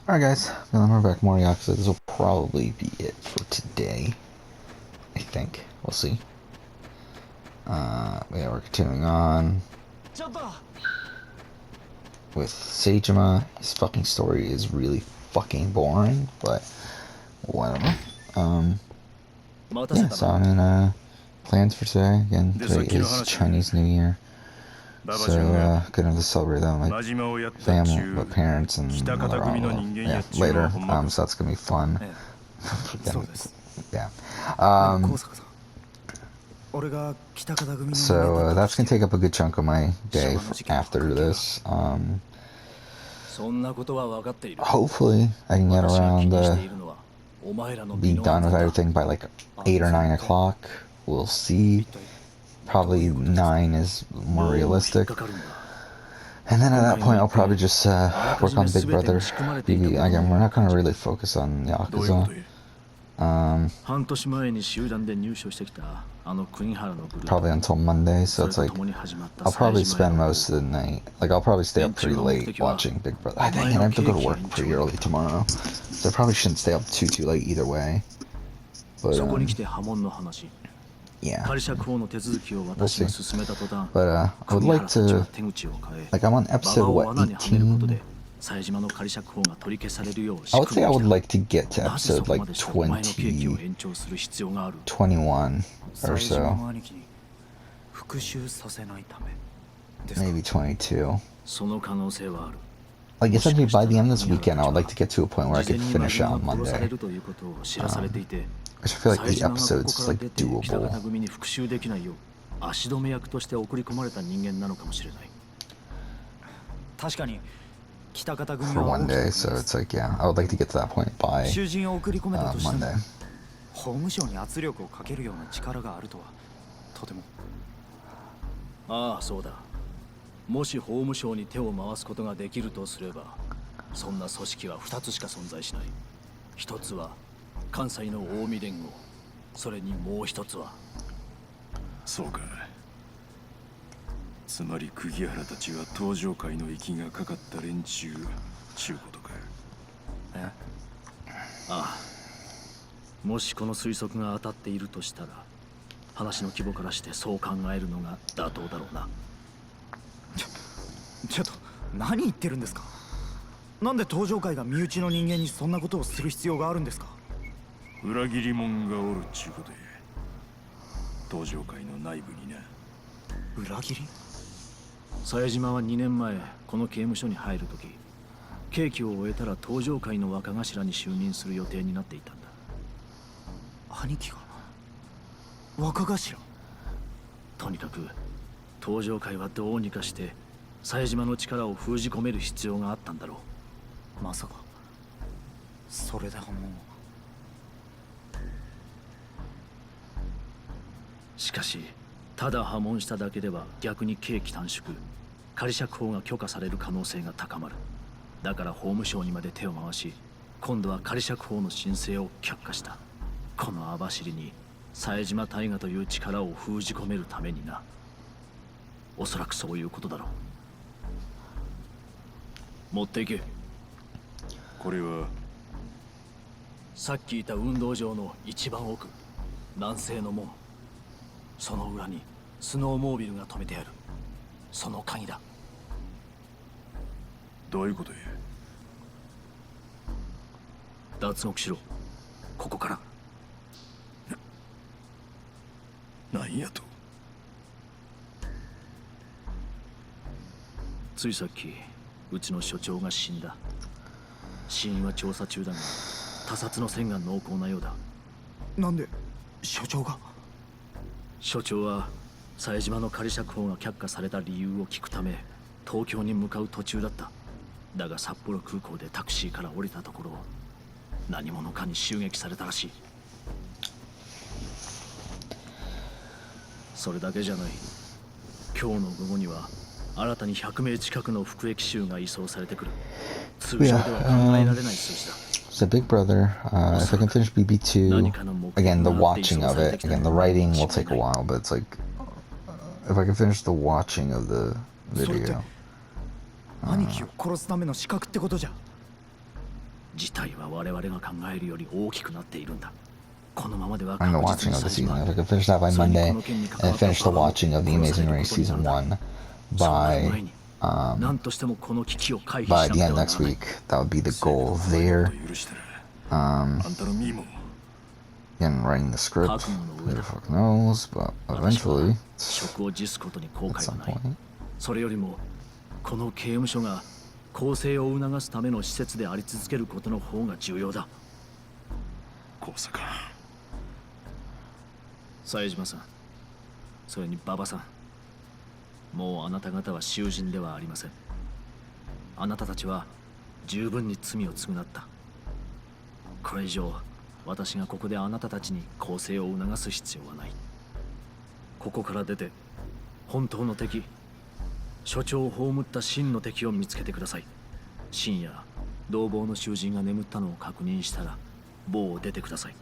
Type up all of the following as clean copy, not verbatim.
Alright guys, we're back more Yakuza. This will probably be it for today. I think. We'll see. Yeah, we're continuing on with Seijima. His fucking story is really fucking boring, but whatever. Yeah, so I mean, plans for today. Again, today is Chinese New Year. So, gonna celebrate that with my family, my parents, and yeah, later. So that's gonna be fun. Yeah. So that's gonna take up a good chunk of my day after this. Hopefully I can get around, be done with everything by like 8 or 9 o'clock. We'll see. Probably 9 is more realistic. And then at that point I'll probably just work on Big Brother. Again, we're not gonna really focus on Yakuza. Probably until Monday, so it's like I'll probably spend most of the night, like I'll probably stay up pretty late watching Big Brother. I think I have to go to work pretty early tomorrow, so I probably shouldn't stay up too late either way. But yeah, we'll see. But I would like to, like, I'm on episode what, 18? I would say I would like to get to episode like 20, 21 or so. Maybe 22. Like, essentially by the end of this weekend I would like to get to a point where I could finish it on Monday. I just feel like the episodes is like doable. For one day, so it's like, yeah, I would like to get to that point by Monday. So Big Brother, if I can finish BB2, again, the watching of it, again, the writing will take a while, but it's like, if I can finish the watching of the video. 事態は我々が考えるより大きくなっているんだ。このままでは On the 確実 watching に of the 最 season. 島 If I could finish that by それに Monday この件に and 関わった finish the ババも watching of the 殺さ Amazing れる Race ことになる season んだ。 1 そうなる前 by に何としてもこの危機を回避 by しな the くて end はな next らない。 week. That would be the goal there. Again, writing the script. Who the fuck knows? But 私は eventually, 職を辞すことに後 at 悔は some ない。 point. それよりもこの刑務所が更生を促すための施設であり続けることの方が重要だ。こうさか。冴島さん、それに馬場さん、もうあなた方は囚人ではありません。あなたたちは十分に罪を償った。これ以上私がここであなたたちに更生を促す必要はない。ここから出て本当の敵、所長を葬った真の敵を見つけてください。深夜同房の囚人が眠ったのを確認したら房を出てください。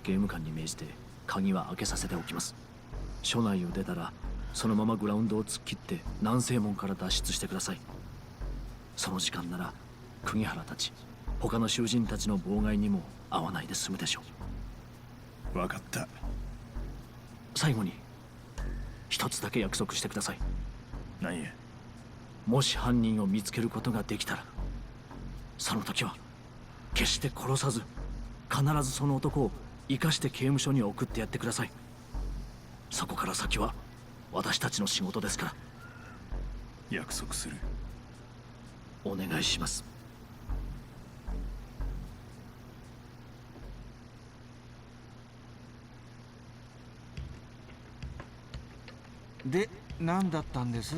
刑務官に命じて鍵は開けさせておきます。署内を出たらそのままグラウンドを突っ切って南西門から脱出してください。その時間なら釘原たち他の囚人たちの妨害にも合わないで済むでしょう。分かった。最後に一つだけ約束してください。何や。もし犯人を見つけることができたらその時は決して殺さず必ずその男を生かして刑務所に送ってやってください。そこから先は私たちの仕事ですから。約束する。お願いします。で、何だったんです？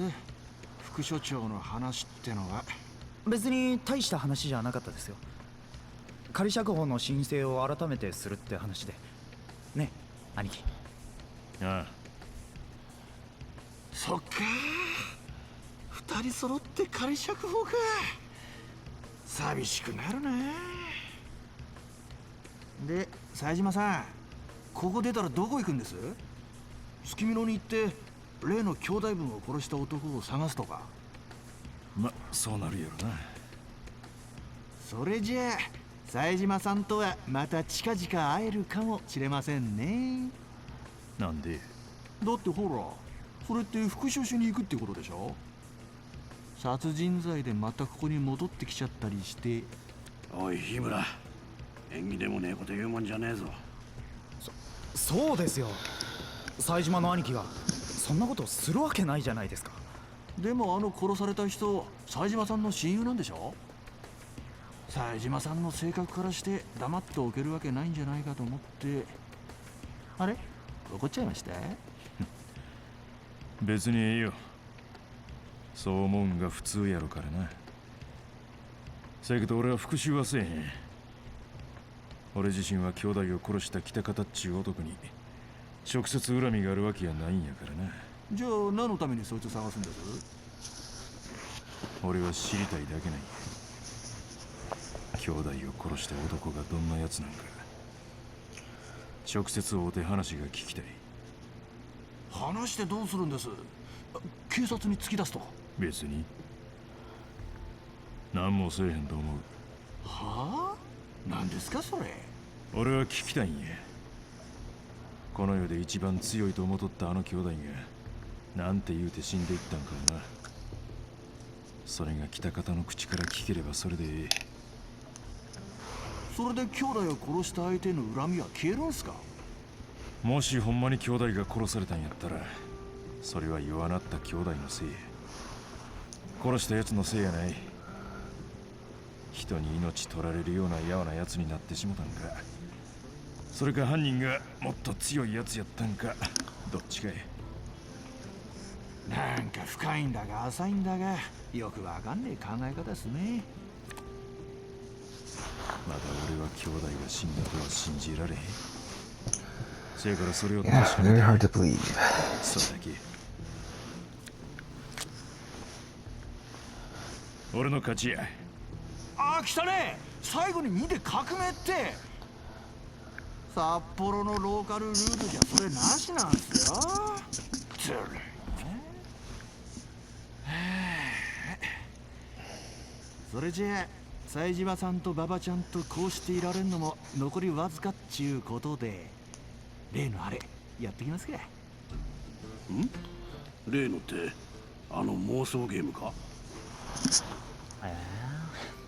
副所長の話ってのは。別に大した話じゃなかったですよ。仮釈放の申請を改めてするって話で。ね、兄貴。ああ。そっか。二人揃って仮釈放か。寂しくなるな。で、冴島さん、ここ出たらどこ行くんです？月見野に行って例の兄弟分を殺した男を探すとか。ま、そうなるやろな。それじゃあ冴島さんとはまた近々会えるかもしれませんね。なんで？だってほら、それって復讐しに行くってことでしょ。殺人罪でまたここに戻ってきちゃったりして。おい日村、縁起でもねえこと言うもんじゃねえぞ。そうですよ。冴島の兄貴がそんなことするわけないじゃないですか。でも殺された人、冴島さんの親友なんでしょ。冴島さんの性格からして黙っておけるわけないんじゃないかと思って。あれ、怒っちゃいました？別にええよ。そう思うんが普通やろからな。せやけど俺は復讐はせえへん。俺自身は兄弟を殺した北方っちゅう男に直接恨みがあるわけやないんやからな。じゃあ何のためにそいつを探すんです？俺は知りたいだけなんや。兄弟を殺した男がどんなやつなんか直接会うて話が聞きたい。話してどうするんです？警察に突き出すとか。別に何もせえへんと思う。はあ？何ですかそれ。俺は聞きたいんや。この世で一番強いと思っとったあの兄弟がなんて言うて死んでいったんかもな。それが北方の口から聞ければそれでええ。それで兄弟を殺した相手の恨みは消えるんすか？もしほんまに兄弟が殺されたんやったらそれは弱なった兄弟のせいや。殺したやつのせいやない。人に命取られるようなやわなやつになってしもたんか、それか犯人がもっと強いやつやったんか、どっちかや。なんか深いんだが浅いんだがよくわかんねえ考え方ですね。まだ俺は兄弟が死んだとは信じられへん。せやからそれを Yeah, 確かめ very て hard to believe. それだけ。俺の勝ちや。ああ来たね。最後に2で革命って。札幌のローカルルールじゃそれなしなんすよ。ずるいね。それじゃあ冴島さんと馬場ちゃんとこうしていられんのも残りわずかっちゅうことで、例のあれやってきますか。例のってあの妄想ゲームか？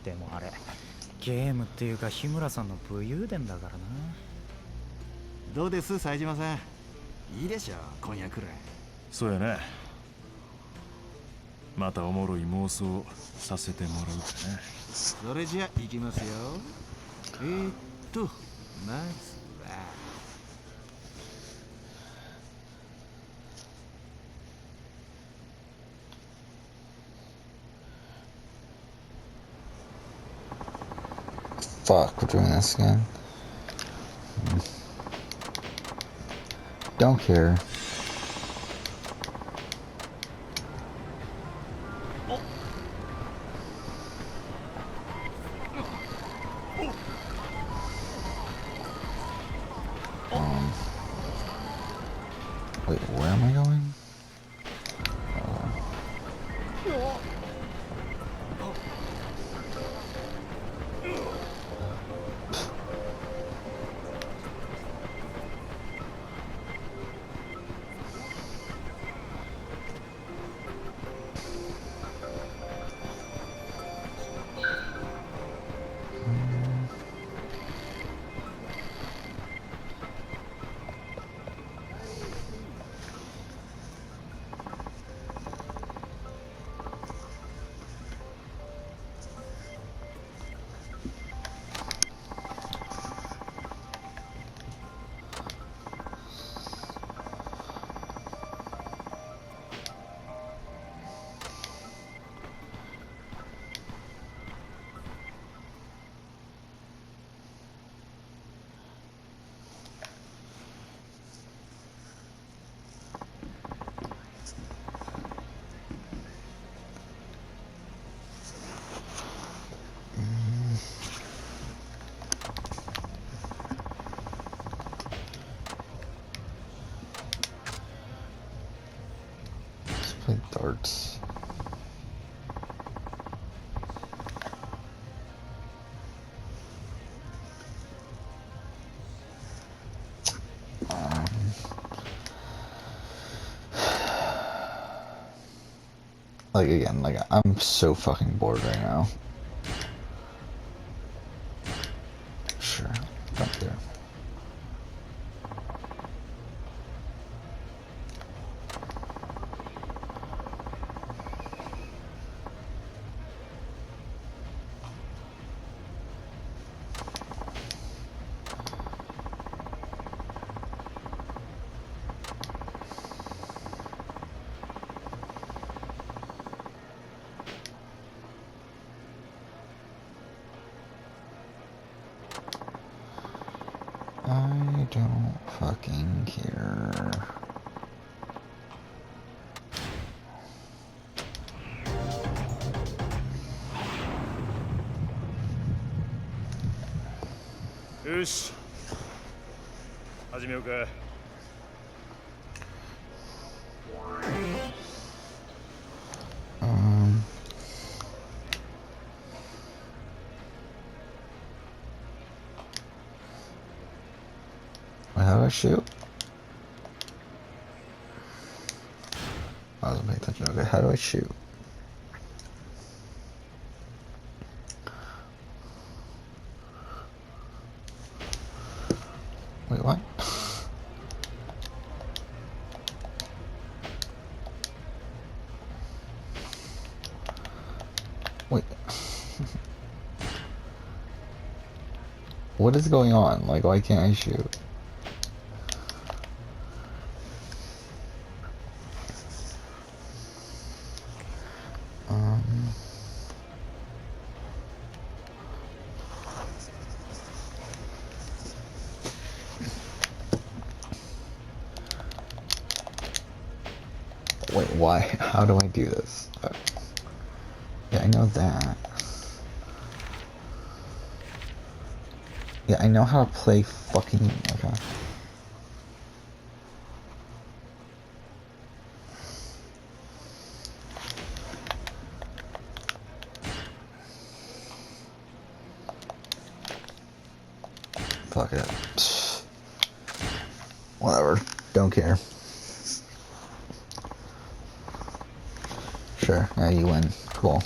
でもあれゲームっていうか日村さんの武勇伝だからな。どうです冴島さん、いいでしょ今夜くらい。そうやな。またおもろい妄想させてもらうかな。それじゃ行きますよ。まずはFuck, we're doing this again. Don't care. Wait, where am I going? Let's play darts. Like again, like I'm so fucking bored right now. Sure, up there. I don't fucking care. Yoし、始めようか。How do I shoot? I wasn't paying attention. Okay, how do I shoot? Wait, what? Wait. What is going on? Like, why can't I shoot? Wait, why? How do I do this? Yeah, I know that. Yeah, I know how to play fucking... Okay. Fuck it. Whatever. Don't care. Sure. Yeah, you win. Cool.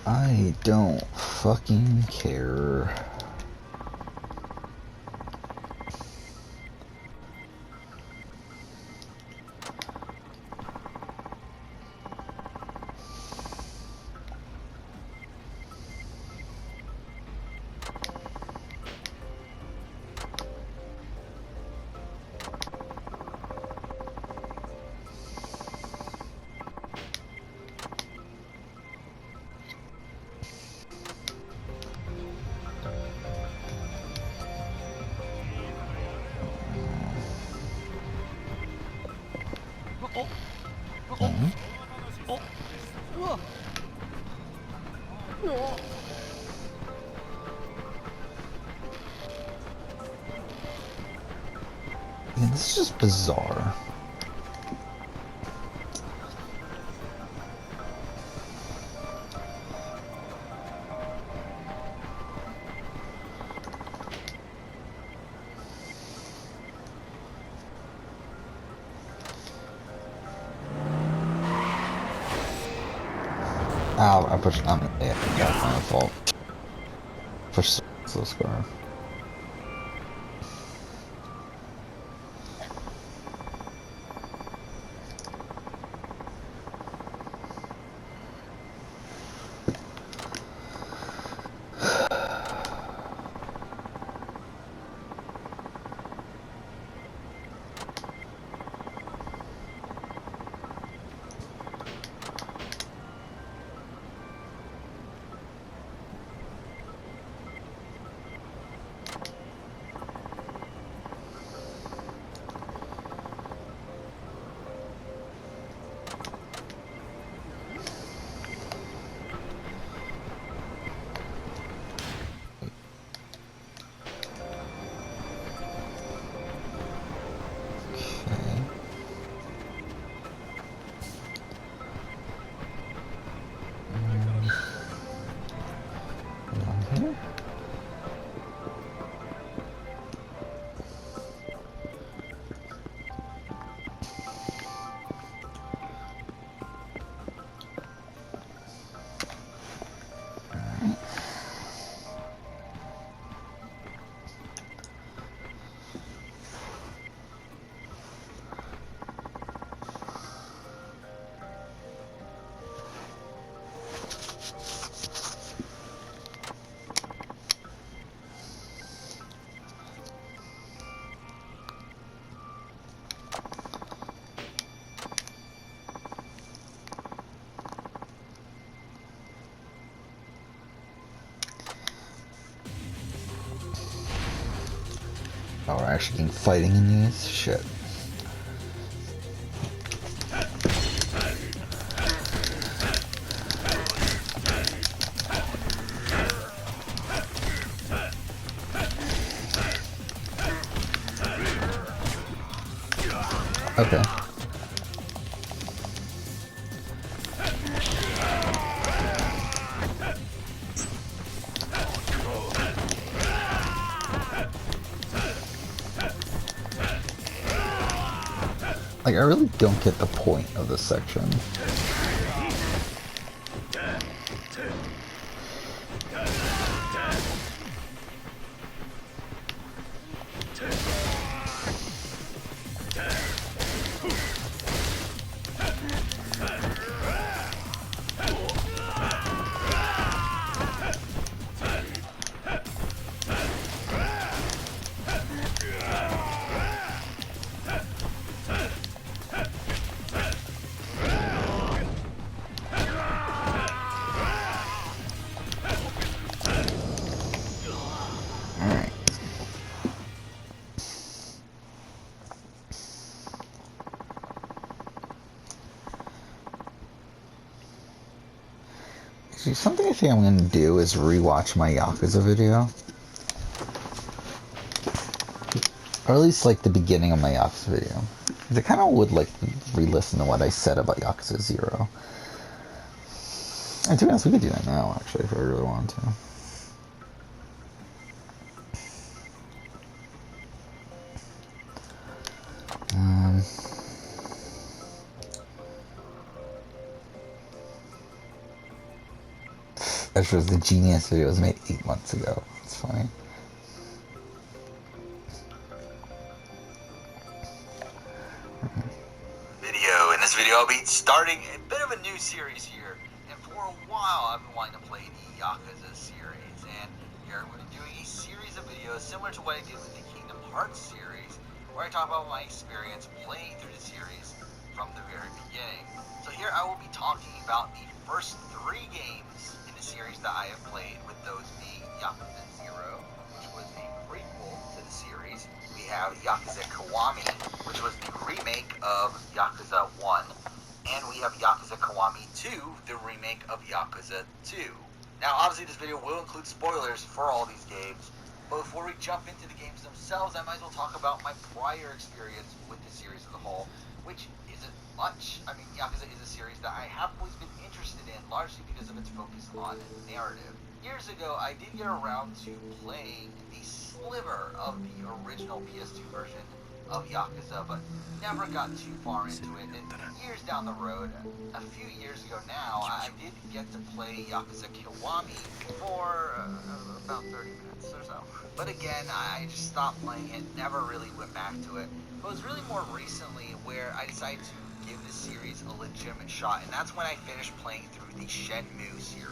I don't fucking care. Yeah, this is just bizarre. Ow, I pushed, yeah, that's my fault. Push the scar. Oh, we're actually getting fighting in these? Shit. Okay. Like, I really don't get the point of this section. Alright. See, something I think I'm gonna do is rewatch my Yakuza video. Or at least like the beginning of my Yakuza video. I kind of would like re-listen to what I said about Yakuza 0. And to be honest, we could do that now actually if I really wanted to. That shows the Genius video was made 8 months ago. It's funny. In this video I'll be starting a bit of a new series here, and for a while I've been wanting to play the Yakuza series, and here we're doing a series of videos similar to what I did with the Kingdom Hearts series, where I talk about my experience playing through the series from the very beginning. So here I will be talking about the first 3 games in the series that I have played, with those being Yakuza 0, which was a prequel to the series. We have Yakuza Kiwami, which was the remake of Yakuza 1, and we have Yakuza Kiwami 2, the remake of Yakuza 2. Now, obviously this video will include spoilers for all these games, but before we jump into the games themselves, I might as well talk about my prior experience with the series as a whole, which isn't much. I mean, Yakuza is a series that I have always been interested in, largely because of its focus on narrative. Years ago, I did get around to playing the sliver of the original PS2 version of Yakuza, but never got too far into it. And years down the road, a few years ago now, I did get to play Yakuza Kiwami for about 30 minutes or so. But again, I just stopped playing it, never really went back to it. But it was really more recently where I decided to give this series a legitimate shot, and that's when I finished playing through the Shenmue series.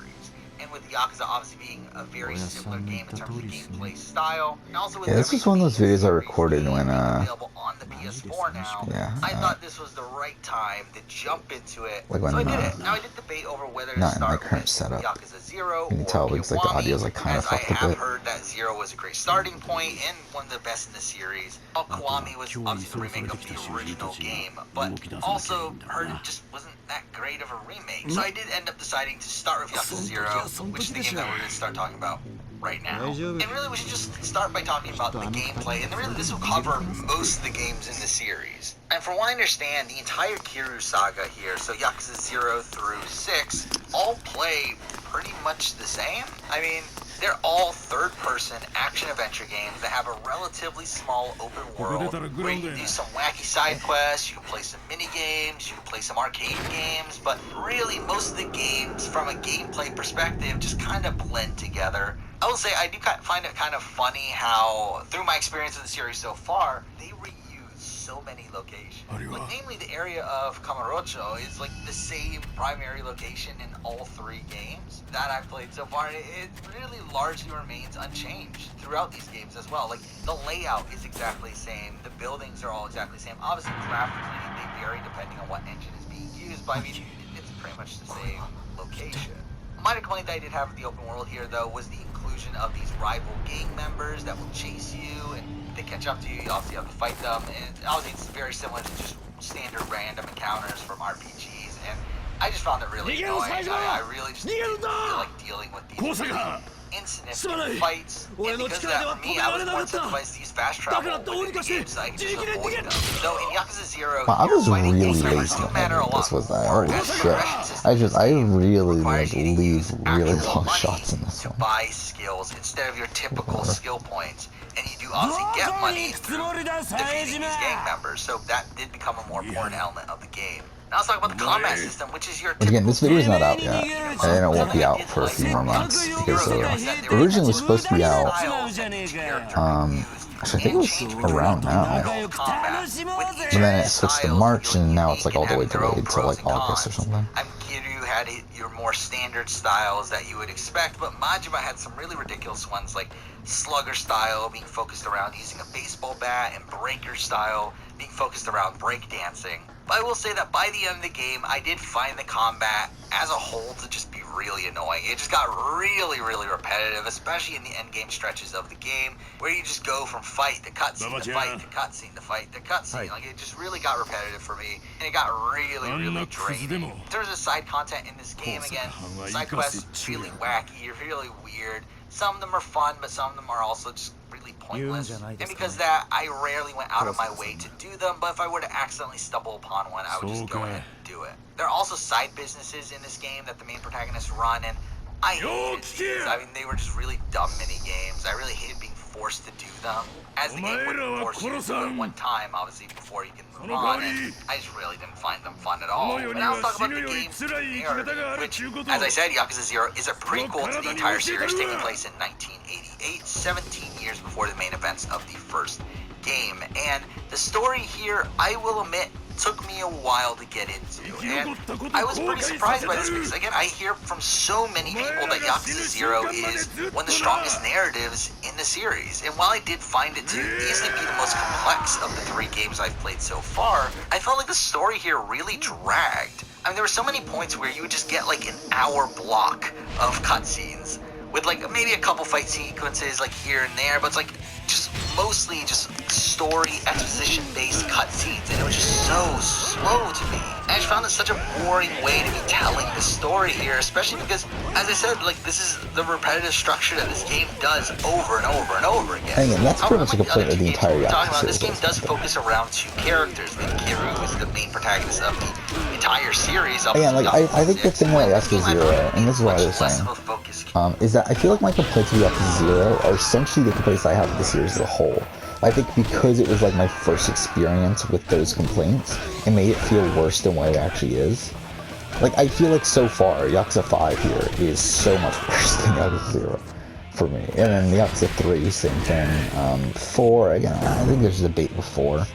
And with Yakuza obviously being a very similar game in terms of gameplay style, and also with This was one of those videos I recorded when available on the PS4 now. Yeah, I thought this was the right time to jump into it, like when, so I did it. Now I did debate over whether to not in my start current with setup. Yakuza 0 You can or tell it looks like the Kiwami, audio's like kind of as I fucked a have bit. heard that 0 was a great starting point and one of the best in the series. While Kiwami was obviously the remake of the original game, but also heard it just wasn't that great of a remake. So I did end up deciding to start with Yakuza 0, which is the game that we're going to start talking about right now. And really we should just start by talking about the gameplay, and really this will cover most of the games in the series. And from what I understand, the entire Kiryu saga here, so Yakuza 0 through 6, all play pretty much the same. I mean, they're all third-person action-adventure games that have a relatively small open world where you can do some wacky side quests, you can play some mini-games, you can play some arcade games, but really most of the games, from a gameplay perspective, just kind of blend together. I will say I do find it kind of funny how, through my experience of the series so far, they reuse so many locations. Like, namely, the area of Kamurocho is like the same primary location in all 3 games that I've played so far. It really largely remains unchanged throughout these games as well. Like, the layout is exactly the same, the buildings are all exactly the same. Obviously, graphically, they vary depending on what engine is being used, but I mean, it's pretty much the same location. A minor complaint that I did have with the open world here, though, was the inclusion of these rival gang members that will chase you, and if they catch up to you, you obviously have to fight them. And obviously, it's very similar to just standard random encounters from RPGs, and I just found it really annoying. I really just didn't feel like dealing with these really incidents in fights, and because of that, for me, I was more incentivized to use fast travel within the game so I could just avoid them. So in Yakuza 0, Wow, I was your fighting really mechanics lazy do on matter a lot this, was I? more, Holy as the shit. progression system I in this game really requires you to leave use really actual long money shots in this to one. buy skills instead of your typical skill points. And you do obviously get money through defeating these gang members, so that did become a more important element of the game. Now let's talk about the combat system, which is your But again, this video is not out typical yet, and it won't be out for a few more months, because originally it was supposed to be out, actually I think it was around now, but then it switched to March, and now it's like all the way delayed to like August or something. Kiryu had your more standard styles that you would expect, but Majima had some really ridiculous ones, like Slugger style being focused around using a baseball bat, and Breaker style being focused around breakdancing. But I will say that by the end of the game, I did find the combat as a whole to just be really annoying. It just got really, really repetitive, especially in the endgame stretches of the game, where you just go from fight to cutscene to fight to cutscene to fight to cutscene. Like, it just really got repetitive for me, and it got really, really draining. In terms of side content in this game, again, side quests really wacky, really weird. Some of them are fun, but some of them are also just really pointless. And because of that, I rarely went out of my way to do them, but if I were to accidentally stumble upon one, I would just go ahead and do it. There are also side businesses in this game that the main protagonists run, and I hated these. I mean, they were just really dumb mini games. I really hated being forced to do them, as the game wouldn't force you to do it one time, obviously, before you can move on, and I just really didn't find them fun at all. But now let's talk about the game's narrative, which, as I said, Yakuza 0 is a prequel to the entire series, taking place in 1988, 17 years before the main events of the first game. And the story here, I will admit, took me a while to get into, and I was pretty surprised by this because, again, I hear from so many people that Yakuza 0 is one of the strongest narratives in the series, and while I did find it to easily be the most complex of the 3 games I've played so far, I felt like the story here really dragged. I mean, there were so many points where you would just get like an hour block of cutscenes with like maybe a couple fight sequences like here and there, but it's like just mostly just story exposition based cutscenes, and it was just so slow to me. And I just found it such a boring way to be telling the story here, especially because, as I said, like, this is the repetitive structure that this game does over and over and over again. And again, that's pretty much a complaint of the entire Yakuza series. This game does focus around 2 characters, with Kiryu, who's the main protagonist of the entire series. Again, like, I think the thing with Yakuza 0, and this is what I was saying, is that I feel like my complaints with Yakuza 0 are essentially the complaints I have with the series as a whole. I think because it was like my first experience with those complaints, it made it feel worse than what it actually is. Like, I feel like so far, Yakuza 5 here is so much worse than Yakuza 0 for me. And then Yakuza 3, same thing. 4, again, I think there's a debate with 4.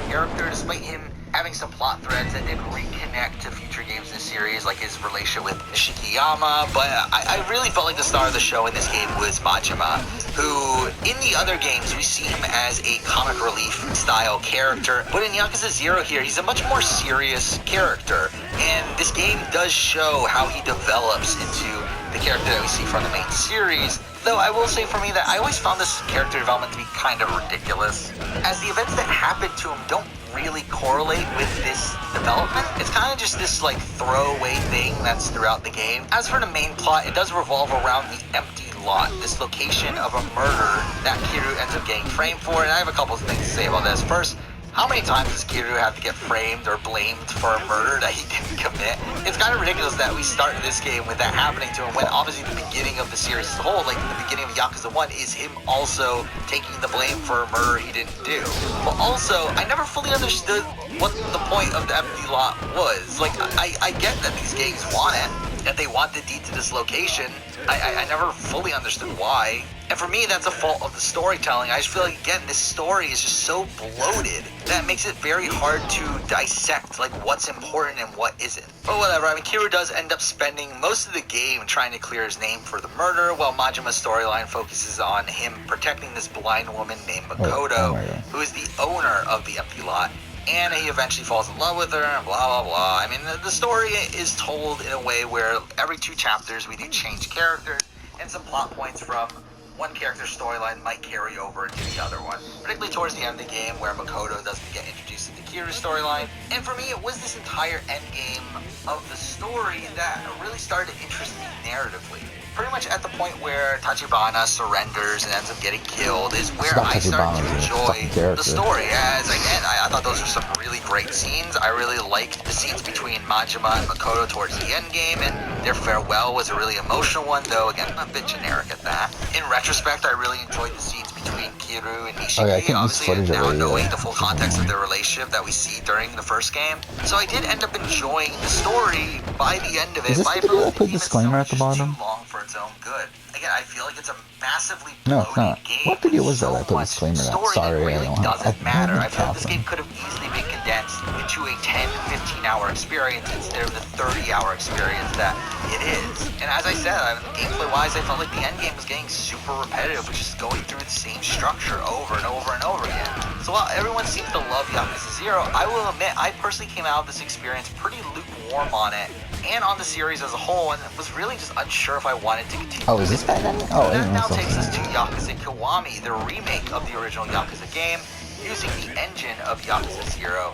Character, despite him having some plot threads that did reconnect to future games in the series, like his relationship with Nishikiyama, but I really felt like the star of the show in this game was Majima, who, in the other games, we see him as a comic relief style character, but in Yakuza 0 here, he's a much more serious character, and this game does show how he develops into the character that we see from the main series. Though I will say for me that I always found this character development to be kind of ridiculous, as the events that happen to him don't really correlate with this development. It's kind of just this like throwaway thing that's throughout the game. As for the main plot, it does revolve around the empty lot, this location of a murder that Kiryu ends up getting framed for, and I have a couple of things to say about this. First, how many times does Kiryu have to get framed or blamed for a murder that he didn't commit? It's kind of ridiculous that we start this game with that happening to him when obviously the beginning of the series as a whole, like the beginning of Yakuza 1, is him also taking the blame for a murder he didn't do. But also, I never fully understood what the point of the empty lot was. Like, I get that these gangs want it, that they want the deed to this location. I never fully understood why. And for me, that's a fault of the storytelling. I just feel like, again, this story is just so bloated that it makes it very hard to dissect, like, what's important and what isn't. But whatever, I mean, Kiryu does end up spending most of the game trying to clear his name for the murder, while Majima's storyline focuses on him protecting this blind woman named Makoto, who is the owner of the empty lot. And he eventually falls in love with her, and blah, blah, blah. I mean, the story is told in a way where every 2 chapters we do change characters, and some plot points from one character's storyline might carry over into the other one. Particularly towards the end of the game, where Makoto doesn't get introduced into Kiru's storyline, and for me it was this entire endgame of the story that really started to interest me narratively. Pretty much at the point where Tachibana surrenders and ends up getting killed is where I started to enjoy the story. As again, I thought those were some really great scenes. I really liked the scenes between Majima and Makoto towards the end game, and their farewell was a really emotional one, though again a bit generic at that. In retrospect, I really enjoyed the scenes between Kiru and Nishiki, obviously now knowing the full context of their relationship that we see during the first game. So I did end up enjoying the story by the end of it. Is this video I put disclaimer at the bottom? Too long for its own good. Again, I feel like it's a massively No, it's not. game. What video was that So I put much disclaimer at? story Sorry, that I really don't have. doesn't matter. I feel like this Catherine. game could have easily been condensed into a 10, 15-hour experience instead of the 30-hour experience that it is. And as I said, gameplay-wise, I felt like the end game was getting super repetitive, which is going through the same structure over and over and over again. So while everyone seems to love Yakuza 0, I will admit I personally came out of this experience pretty lukewarm on it and on the series as a whole, and was really just unsure if I wanted to continue. Oh, is this guy then? Oh, I That didn't now know takes us to something. Yakuza Kiwami, the remake of the original Yakuza game, using the engine of Yakuza 0.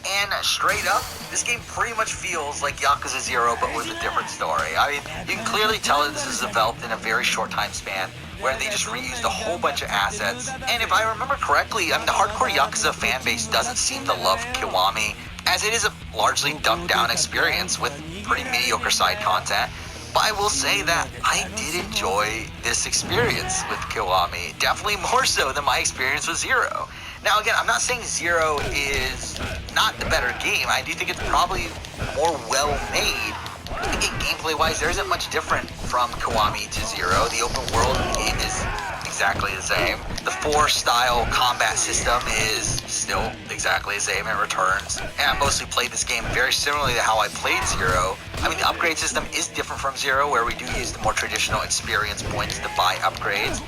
And straight up, this game pretty much feels like Yakuza 0, but with a different story. I mean, you can clearly tell that this was developed in a very short time span, where they just reused a whole bunch of assets. And if I remember correctly, I mean, the hardcore Yakuza fan base doesn't seem to love Kiwami, as it is a largely dumbed down experience with pretty mediocre side content. But I will say that I did enjoy this experience with Kiwami, definitely more so than my experience with 0. Now again, I'm not saying 0 is not the better game. I do think it's probably more well made. Again, gameplay-wise, there isn't much different from Kiwami to 0. The open world game is exactly the same. The 4-style combat system is still exactly the same. It returns. And I mostly played this game very similarly to how I played 0. I mean, the upgrade system is different from 0, where we do use the more traditional experience points to buy upgrades.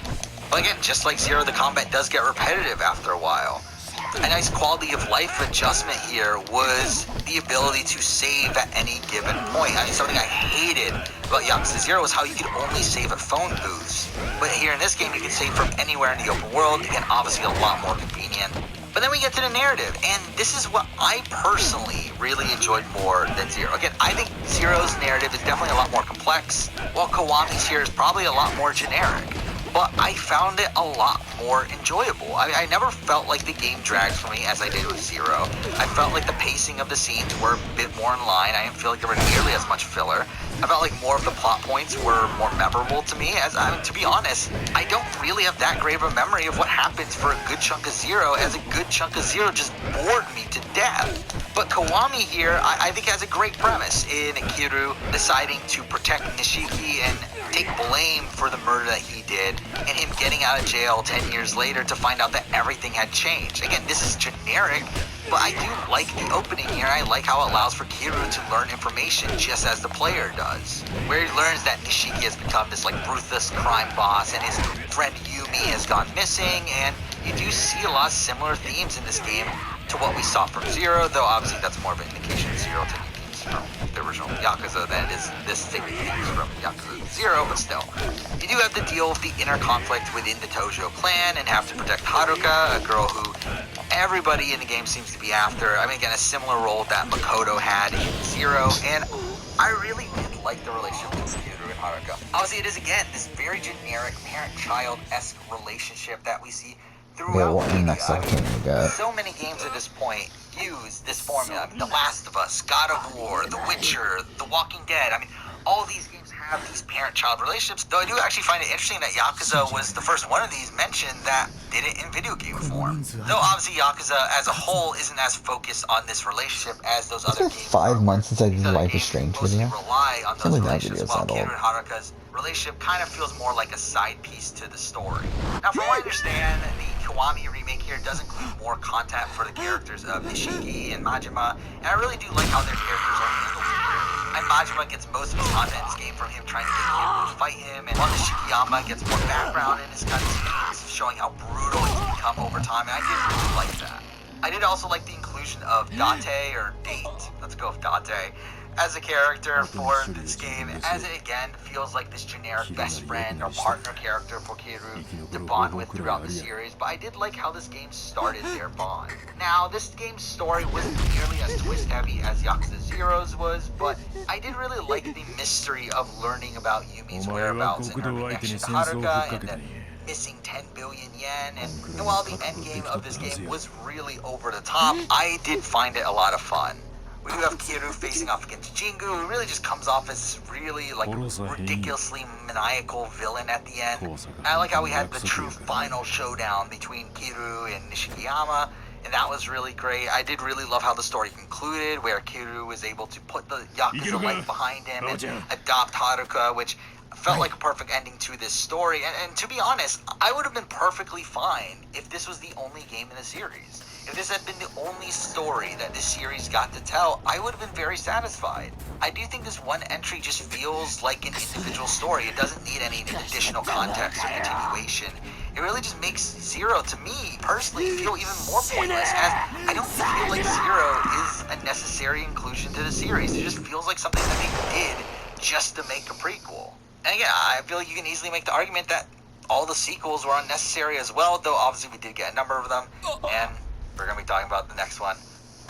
But again, just like 0, the combat does get repetitive after a while. A nice quality of life adjustment here was the ability to save at any given point. I mean, something I hated about Yakuza 0 was how you could only save at phone booths. But here in this game, you can save from anywhere in the open world. Again, obviously a lot more convenient. But then we get to the narrative, and this is what I personally really enjoyed more than 0. Again, I think 0's narrative is definitely a lot more complex, while Kiwami's here is probably a lot more generic. But I found it a lot more enjoyable. I never felt like the game dragged for me as I did with 0. I felt like the pacing of the scenes were a bit more in line. I didn't feel like there were nearly as much filler. I felt like more of the plot points were more memorable to me, as I mean, to be honest, I don't really have that great of a memory of what happens for a good chunk of 0, as a good chunk of 0 just bored me to death. But Kiwami here, I think has a great premise in Kiru deciding to protect Nishiki and take blame for the murder that he did, and him getting out of jail 10 years later to find out that everything had changed. Again, this is generic, but I do like the opening here. I like how it allows for Kiru to learn information just as the player does, where he learns that Nishiki has become this like ruthless crime boss, and his friend Yumi has gone missing, and you do see a lot of similar themes in this game to what we saw from 0, though obviously that's more of an indication of 0 taking themes from the original Yakuza than it is this taking themes from Yakuza 0, but still. You do have to deal with the inner conflict within the Tojo clan and have to protect Haruka, a girl who everybody in the game seems to be after. I mean, again, a similar role that Makoto had in 0, and I really did like the relationship between Kiru and Haruka. Obviously, it is, again, this very generic parent-child-esque relationship that we see throughout media. So many games at this point use this formula. I mean, The Last of Us, God of War, The Witcher, The Walking Dead. I mean, all of these games have these parent-child relationships, though I do actually find it interesting that Yakuza was the first one of these mentioned that did it in video game form. Though obviously Yakuza as a whole isn't as focused on this relationship as those other games. It's been 5 months since I did the Life is Strange video. Rely on those relationships, while that Kiru and Haruka's relationship kind of feels more like a side piece to the story. Now, from what I understand, the Kiwami remake here does include more content for the characters of Nishiki and Majima, and I really do like how their characters are handled here. And Majima gets most of his content in this game from him trying to get Kiru to fight him, and while Nishikiyama gets more background in his cutscenes, showing how brutal he's become over time, and I did really like that. I did also like the inclusion of Date, or Date, let's go with Date, as a character for this game, as it again feels like this generic best friend or partner character for Kiryu to bond with throughout the series, but I did like how this game started their bond. Now, this game's story wasn't nearly as twist-heavy as Yakuza 0's was, but I did really like the mystery of learning about Yumi's whereabouts and her connection to Haruka and the missing 10 billion yen, and while the endgame of this game was really over the top, I did find it a lot of fun. We do have Kiryu facing off against Jingu, who really just comes off as really like ridiculously maniacal villain at the end. I like how we had the true final showdown between Kiryu and Nishikiyama, and that was really great. I did really love how the story concluded, where Kiryu was able to put the Yakuza life behind him and adopt Haruka, which felt like a perfect ending to this story. And to be honest, I would have been perfectly fine if this was the only game in the series. If this had been the only story that this series got to tell, I would have been very satisfied. I do think this one entry just feels like an individual story. It doesn't need any additional context or continuation. It really just makes Zero, to me, personally, feel even more pointless, as I don't feel like Zero is a necessary inclusion to the series. It just feels like something that they did just to make a prequel. And again, I feel like you can easily make the argument that all the sequels were unnecessary as well, though obviously we did get a number of them, and we're going to be talking about the next one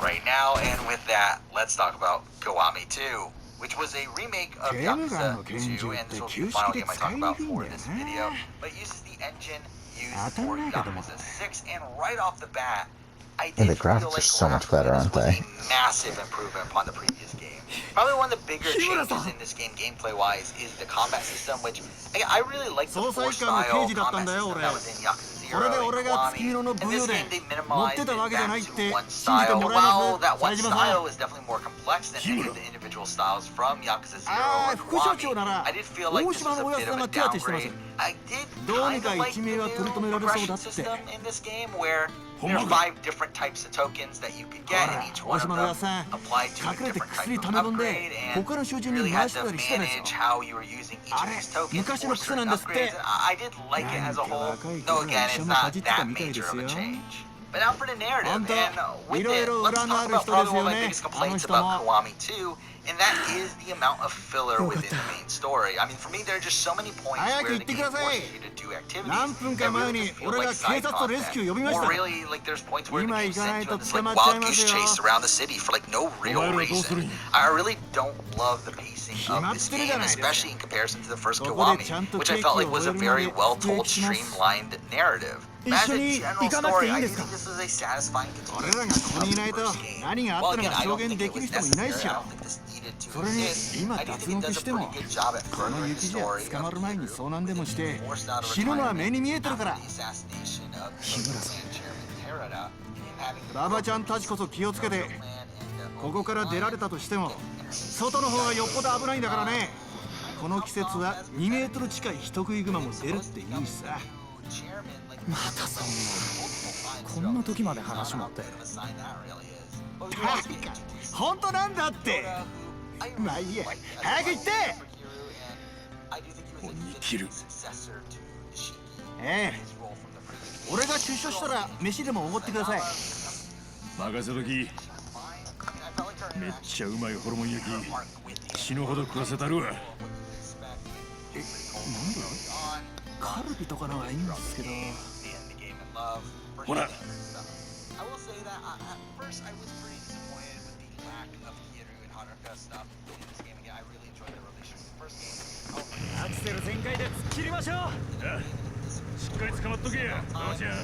right now. And with that, let's talk about Kiwami 2, which was a remake of Yakuza 2, and this will be the final game I talk about for this video, but it uses the engine used for Yakuza 6, and right off the bat, I did the graphics feel like are so much better, aren't was they? a massive improvement upon the previous game. Probably one of the bigger changes in this game gameplay-wise is the combat system, which I really like the four-style combat system that was in Yakuza 0 and Kiwami. In this game, they minimized it back to one style. While that one style is definitely more complex than any of the individual styles from Yakuza 0 or Kiwami, I did feel like this was a bit of a downgrade. I did kind of like the new progression system in this game, where there are 5 different types of tokens that you could get, and each one of them applied to a different type of upgrade, and you really had to manage how you were using each of these tokens for certain upgrades. I did like it as a whole, though again, it's not that major of a change. But now for the narrative, and with it, let's talk about probably one of my biggest complaints about Kiwami 2, and that is the amount of filler within the main story. I mean, for me, there are just so many points where the game forces you to do activities that really just feel like side content. Or really, like, there's points where the game sends you on this, like, wild goose chase around the city for, like, no real reason. I really don't love the pacing of this game, especially in comparison to the first Kiwami, which I felt like was a very well-told, streamlined narrative. As a general story, I do think this is a satisfying continuation of the first game. While again, I don't think it was necessary, I don't think this needed to exist, I do think it does a pretty good job at furthering the story of Kiryu, with him being forced out of retirement after the assassination of the chairman Terada, and having to ラバちゃんたちこそ気をつけて、ここから出られたとしても外の方がよっぽど危ないんだからね。この季節は2メートル近い人食い熊も出るって言うしさ。またそんな、こんな時まで話持って本当なんだって。まあいいや、早く行って。鬼切る。ええ、俺が出所したら飯でもおごってください。任せとき。めっちゃうまいホルモン焼き死ぬほど食わせたるわ。なんだカルビとかならいいんですけど。ほら。アクセル全開で突っ切りましょう。しっかり捕まっとけや、ばあちゃん。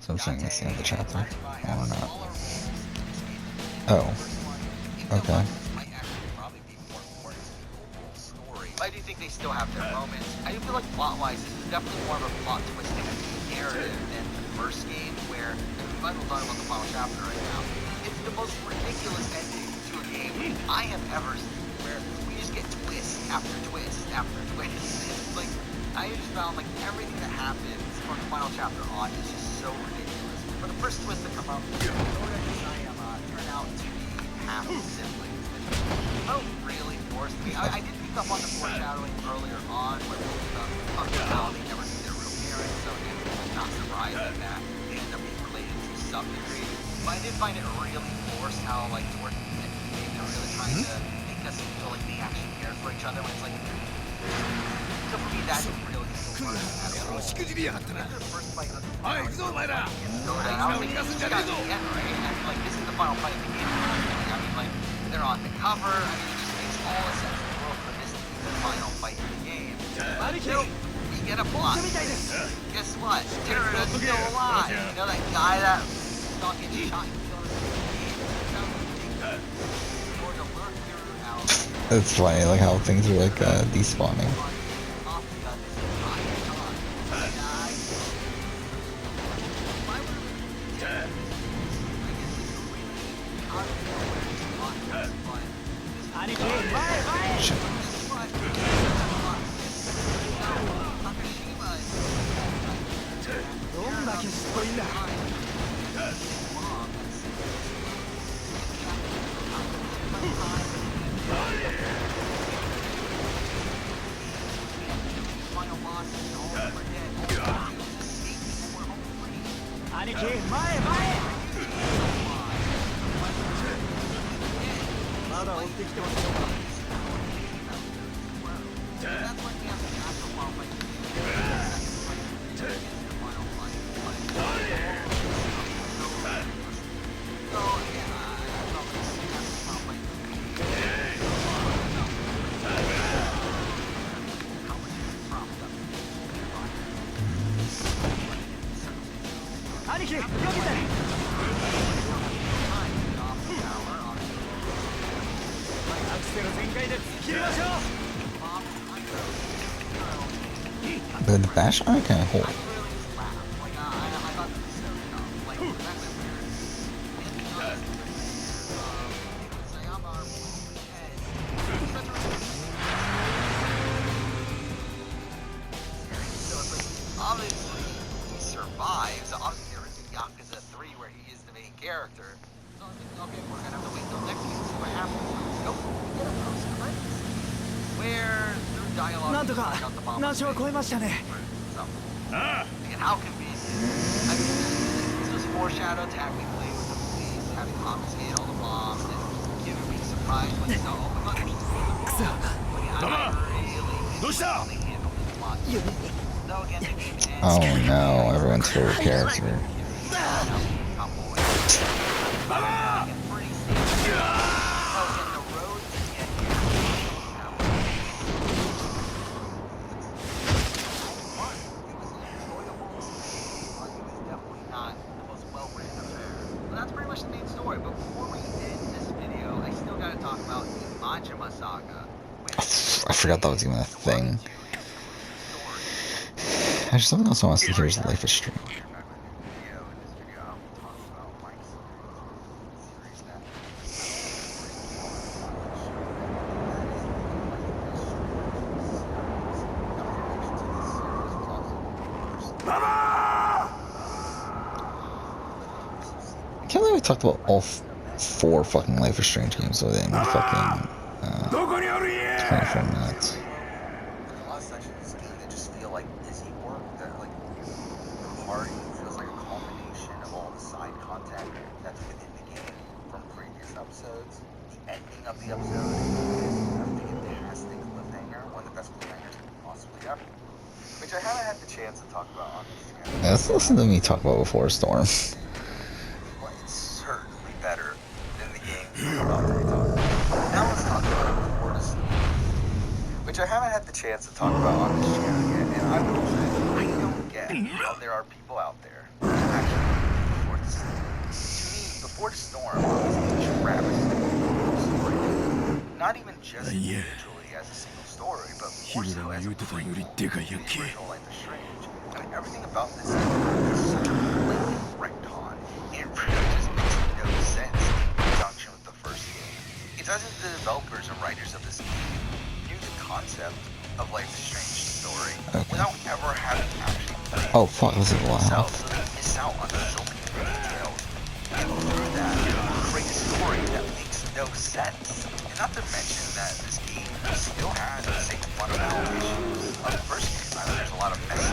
So I'm saying that's the end of the chapter, or not? Oh, okay. I do think they still have their moments. I do feel like plot-wise, this is definitely more of a plot twisting narrative than the first game, where, and we might as well talk about the final chapter right now. It's the most ridiculous ending to a game I have ever seen, where we just get twist after twist after twist. It's like, I just found like everything that happens from the final chapter on is just so ridiculous. For the first twist to come up, Nora and Sayama turn out to be half siblings, which felt really forced to me. I did pick up on the foreshadowing earlier on, where both of them talked about how they never see their real parents, so again, I'm not surprised that they end up being related to some degree. But I did find it really forced how, like, towards the end of the game, they're really trying to make us feel like they actually care for each other when it's like. So for me, that's really the worst at all. The first fight of the game, I was like, this is gotta be the end, right? I mean, like, this is the final fight of the game. I mean, like, they're on the cover. I mean, it just makes all the sense in the world for this to be the final fight of the game. But we get a plot. Guess what? Terrorist is still alive. You know that guy that not get shot and killed in the game? It's funny, like how things are like despawning. Shit. But the bash arm kind of hold. Obviously, he survives. Obviously, there was Yakuza 3 where he is the main character. So I'm thinking, okay, we're gonna have to wait till next week to see what happens. Nope, we get a post credits where through dialogue. なんとか難所は超えましたね。 And how convenient. I mean, this was foreshadowed technically with the police having confiscated all the bombs and giving me surprise when they saw all the money. Oh no, everyone's favorite character. I forgot that was even a thing. There's something else I want to see here is Life is Strange. I can't believe we talked about all four fucking Life is Strange games within fucking 24 minutes. A lot of sections of this game that just feel like busy work, that like the party feels like a culmination of all the side content that's within the game from previous episodes. The ending of the episode is a fantastic cliffhanger, one of the best cliffhangers possibly ever, which I haven't had the chance to talk about on this channel. Yeah, let's listen to me talk about Before a Storm. Well, it's certainly better than the game we're about to talk about. Now let's talk about Before the Storm, which I haven't had the chance to talk about on this channel yet, and I will say, I don't get how there are people out there who actually Before the Storm. To me, Before the Storm is a travesty of a story. Not even just individually as a single story, but more so as a prequel to the original Life is Strange. I mean, everything about this is such a blatant retcon. It really just makes no sense in conjunction with the first game. It's as if the developers and writers of this game knew the concept of Life is Strange story without ever having actually played Oh fuck, this is loud. themselves, so they miss out on so many details. And through that, create a story that makes no sense. And not to mention that this game still has the same fundamental issues of the first game. I mean, there's a lot of messy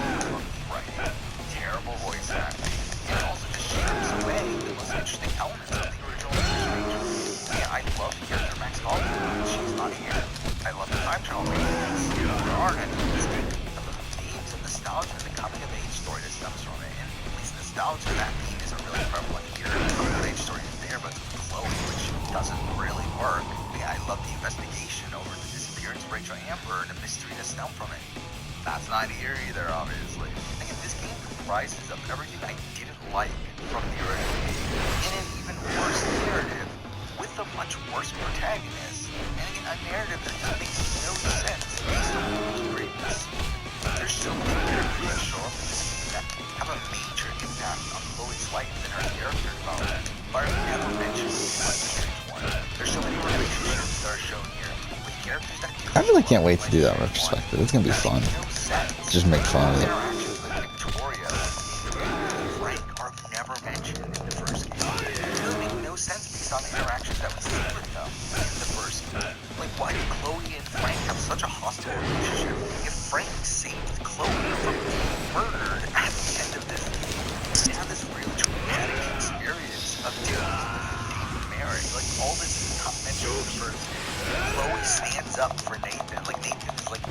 writing, terrible voice acting, and also just strips away the most interesting elements of the original Strange. Yeah, I love the character Max Holloway. She's not here. I love the time travel mechanics. There aren't any in this game. I love the themes and nostalgia and the coming-of-age story that stems from it. And at least nostalgia, that theme isn't really prevalent here. The coming-of-age story is there, but it's Chloe, which doesn't really work. Yeah, I love the investigation over the disappearance of Rachel Amber and the mystery that stemmed from it. That's not here either, obviously. Again, this game comprises of everything I didn't like from the original game, in an even worse narrative, with a much worse protagonist, and again, a narrative that just makes no sense based on the previous. There's so many characters that show up in this game that have a major impact on Chloe's life and her character development, but are never mentioned in Life is Strange 1. There's so many relationships that are shown here, with characters that I really can't wait to do that retrospective. It's gonna be fun. Just make fun of it. Interactions with Victoria and Frank are never mentioned in the first game. It really make no sense based on the interactions that we see with them in the first game. Like, why did Chloe and Frank have such a hostile relationship if Frank saved Chloe from being murdered at the end of this game? They have this really traumatic experience of dealing with Mary. Like, all this is not mentioned in the first game. Chloe stands up for Nathan. Like, Nathan is like,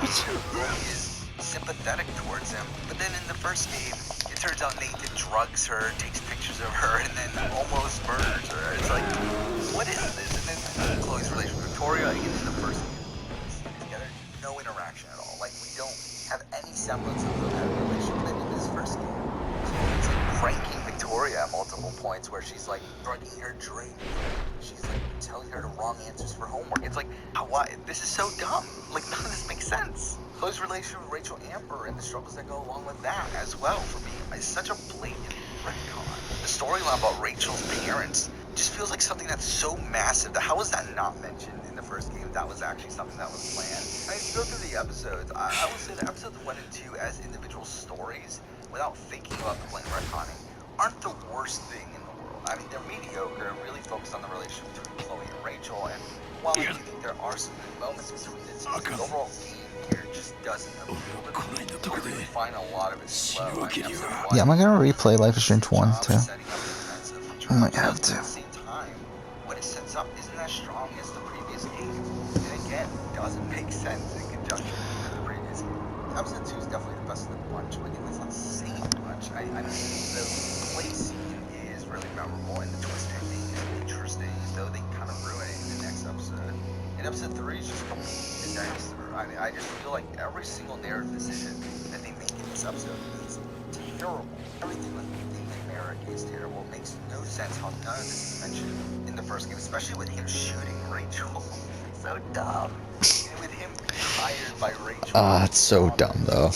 Chloe is sympathetic towards him, but then in the first game, it turns out Nathan drugs her, takes pictures of her, and then almost murders her. It's like, what is this? And then Chloe's relationship with Victoria, again, in the first game, together, no interaction at all. Like, we don't have any semblance of that relationship in this first game. Chloe's like pranking Victoria at multiple points where she's like drugging her drink. She's like telling her the wrong answers for homework. It's like, why? This is so dumb. Like, none of this makes sense. Chloe's relationship with Rachel Amber and the struggles that go along with that as well, for me, is such a blatant retcon. The storyline about Rachel's parents just feels like something that's so massive that how was that not mentioned in the first game? That was actually something that was planned. I mean, go through the episodes. I would say the episodes 1 and 2 as individual stories, without thinking about the blatant retconning, aren't the worst thing in the world. I mean, they're mediocre, really focused on the relationship between Chloe and Rachel, and while I do think there are some good moments between the two, the overall game here just doesn't appeal to me. I really find a lot of it slow. Yeah, am I gonna replay Life is Strange 1 too? I might have to. At the same time, what it sets up isn't as strong as the previous game, and again, doesn't make sense in conjunction with the previous game. Episode 2 is definitely the best of the bunch, but again, that's not saying much. I mean, the play scene is really memorable, and the twist ending is interesting, though they kind of ruin it in the next episode. And episode 3 is just a complete disaster. I mean, I just feel like every single narrative decision that they make in this episode is terrible. Everything with Nathan Merrick is terrible. It makes no sense how none of this is mentioned in the first game, especially with him shooting Rachel. So dumb. And with him being hired by Rachel. It's so dumb though.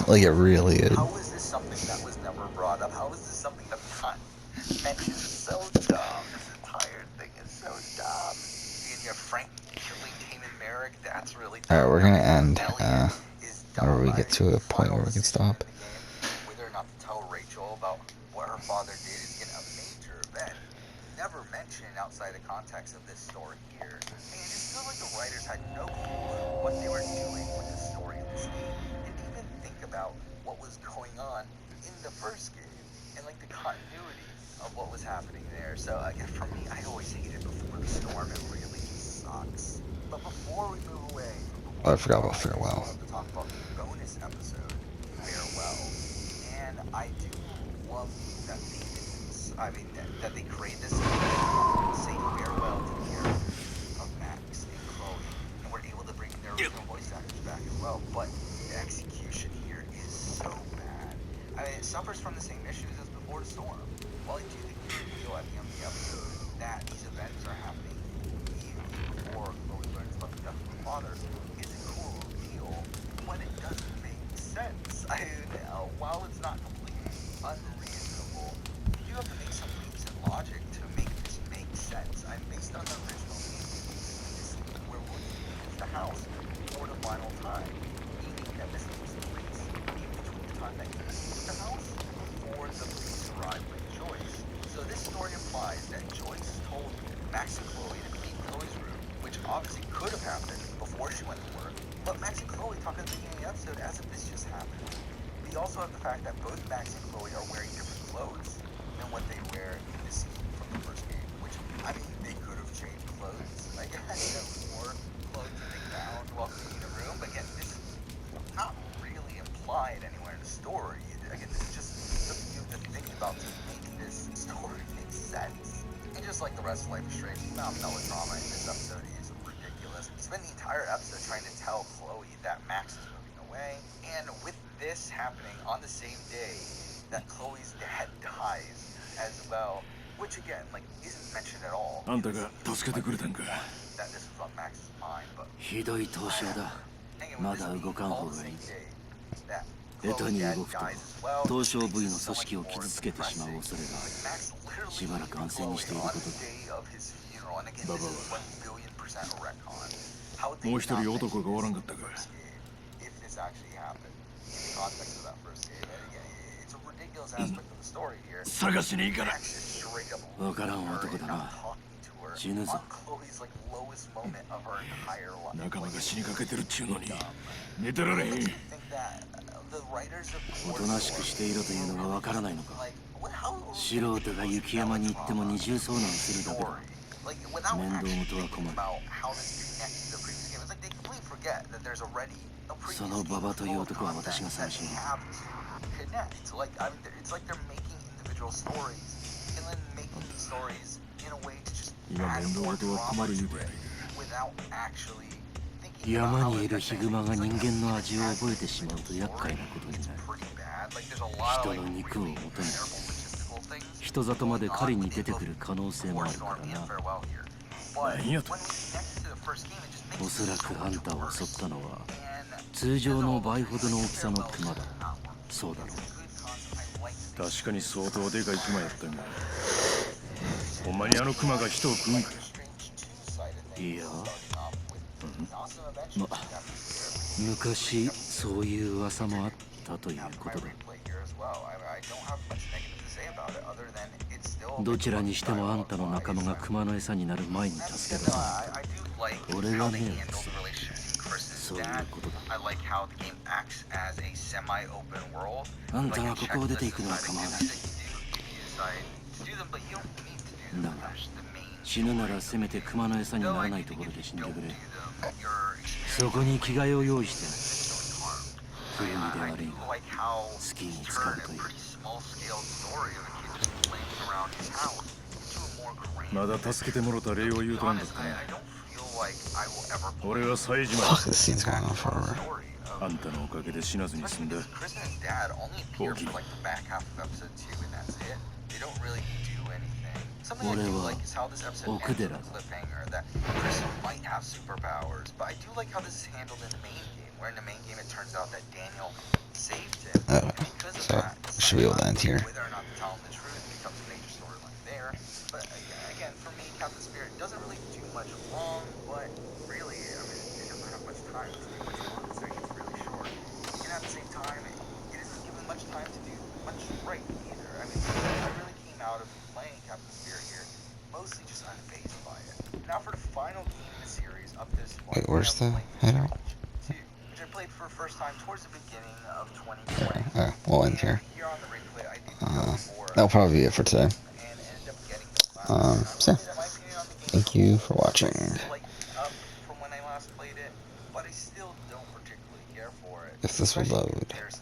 Like, it really is. How is this something that was never brought up? How is this something that's not mentioned? It's so dumb. This entire thing is so dumb. And you have Frank killing Damon Merrick. That's really dumb. Alright, we're gonna end whenever we get to a point where we can stop. Whether or not to tell Rachel about what her father did is again a major event. Never mentioned outside the context of this story here. And it just feels like the writers had no clue what they were doing with the story of this game. And even think about what was going on in the first game and like the continuity of what was happening there. So again, for me, I always hated Before the Storm. It really sucks. But before we move away, I forgot about Farewell. I want to talk about the bonus episode, Farewell. And I do love that that they create this say farewell to the characters of Max and Chloe, and we're able to bring their original voice actors back as well. But the execution here is so bad. I mean, it suffers from the same issues as Before the Storm. While I do think we reveal at the end of the episode that these events are happening even before Chloe learns about the death of her father, is a cool reveal, but it doesn't make sense. I mean, while it's not completely unreasonable, you do have to make some leaps in logic to make this make sense. I'm based on the original game. Where Woody leaves the house for the final time, meaning that this takes place in between the time that he leaves the house before the police arrive with Joyce. So this story implies that Joyce told Max and Chloe to clean Chloe's room, which obviously could have happened before she went to work, but Max and Chloe talk at the beginning of the episode as if this just happened. We also have the fact that both Max and Chloe are wearing different clothes than what they wear in this scene from the first game, which, I mean, they could have traded clothes, I guess, that more clothes that they found while cleaning the room, but again, this is not really implied anywhere in the story. Again, this is just something you have to think about to make this story make sense. And just like the rest of Life is Strange, the amount of melodrama in this episode is ridiculous. He spent the entire episode trying to tell Chloe that Max is moving away, and with this happening on the same day that Chloe's dad dies as well, which again, like, isn't mentioned at all. あんたが助けてくれたんか。 That this was on Max's mind, but ひどい凍傷だ。 hanging ま with だ this 動 being かん all 方 the がい same い。 day that 下手 Chloe's に dad 動くと dies as well, 凍傷 it 部位の makes 組 it so 織を much 傷 more つけてしまう depressing. 恐れがある。 Max literally しばらく安静にしている on こと the だ。 day of his funeral, and again, this Baba. is 1,000,000,000% a retcon. How did もう they 一 not 人 mention 男がおらんかっ this た in か。 the first game, if this actually happened in the context of that first game? And again, it's a ridiculous aspect of the story here. 探しに行かない。 Max is straight up わからん leaving her 男 and だ not な。 talking to her 死ぬぞ。 on Chloe's like lowest moment of her entire life. 仲間 Like, が死にかけてるっちゅうのに dumb. 寝てられへん。 Makes me think that the writers of おとなしくしていろというのがわからないのか。 like, how 素人が雪山に行っても二重遭難するだけだ。 like without 面倒 actually 事は thinking 困る。 about how this connects to the previous game. It's like they completely forget that there's already a previous その game 馬場という full of 男は content 私が that 探し they に。 have to connect. Like, I mean, it's like they're making individual stories and then making these stories in a way to just 今 add 面倒 more 事は drama 困る to 言うて it ないか。 without actually thinking about 山 how に it いる affects ヒグマが things. 人 Like, 間の味を as 覚えてしまうと厄介 story, なことに it's なる。 pretty bad. Like, there's a lot of 人 like の肉を really 求め terrible logistical things 人里まで going 狩り on に出 within て the くる可能性もあるから Warstorm and な。 Farewell here. But 何やと。 when we connect to the first game, it just お makes そ it ら so くあん much たを worse. 襲ったのは And 通常の倍ほどの大きさのクマだ。そうだろう。 good concept. I like this. 確かに相当でかいクマやったんが。ほんまにあのクマが人を食うんか。 Strange 2-sided thing いや、 starting off with awesome ま eventually after 昔そういう噂もあったという after こ my とだ。 replay here as well. I don't have much negative to say about it other than it's still どちらにしてもあんたの仲間がクマの餌になる前に And 助け no, 出さ I do like俺 how が they ね、 handled the relationship between Chris そう and いう Dad. ことだ。 I like how the game acts as a semi-open world. あん Like た a がここを出てい checklist くのは of 構わない。 activities that you do if you decide to do them, but you don't need to do them. だが That's the main 死ぬならせめてクマの餌に Though な I らな do いとこ think ろ if で死 you んで don't く do れ。 them, your experience そこに着替えを用意して is going harm. 古いで I 悪い do が like how スキーに he 使 turned う a という。 pretty small-scale story of a kid just playing around his house into a more grand まだ助けてもろた礼を言うとらんかっ honest, た I な。 don't feel like I will ever 俺は冴島。 Fuck, this scene's going on forever. story あ of んたのおかげで死なずに済んだ。 Chris and his dad only appear for like the back half of episode 2 and that's it. They don't really do anything. Something I do like is how this episode ends with a cliffhanger that Chris might have superpowers, but I do like how this is handled in the main game, where in the main game it turns out that Daniel saved him. And because of So, that, should be able to end here. whether or not to tell him the truth becomes a major storyline there. But again, for me, Captain Spirit doesn't really do much wrong, but really, I mean, it doesn't have much time to do much wrong, considering it's really short. And at the same time, it isn't given much time to do much right either. I mean, I really came out of playing Captain Spirit here, mostly just unfazed by it. Now for the final game in the series up to this point. Wait, where's we the have hideout? Two, which I played for the first time towards the beginning of 2020. Alright, we'll end here. Here on the replay, I did go for That'll probably be it for today. and ended up getting the So, that my opinion on the game thank you for watching. slightly up from when I last played it, but I still don't particularly care for it. If this will especially in load. comparison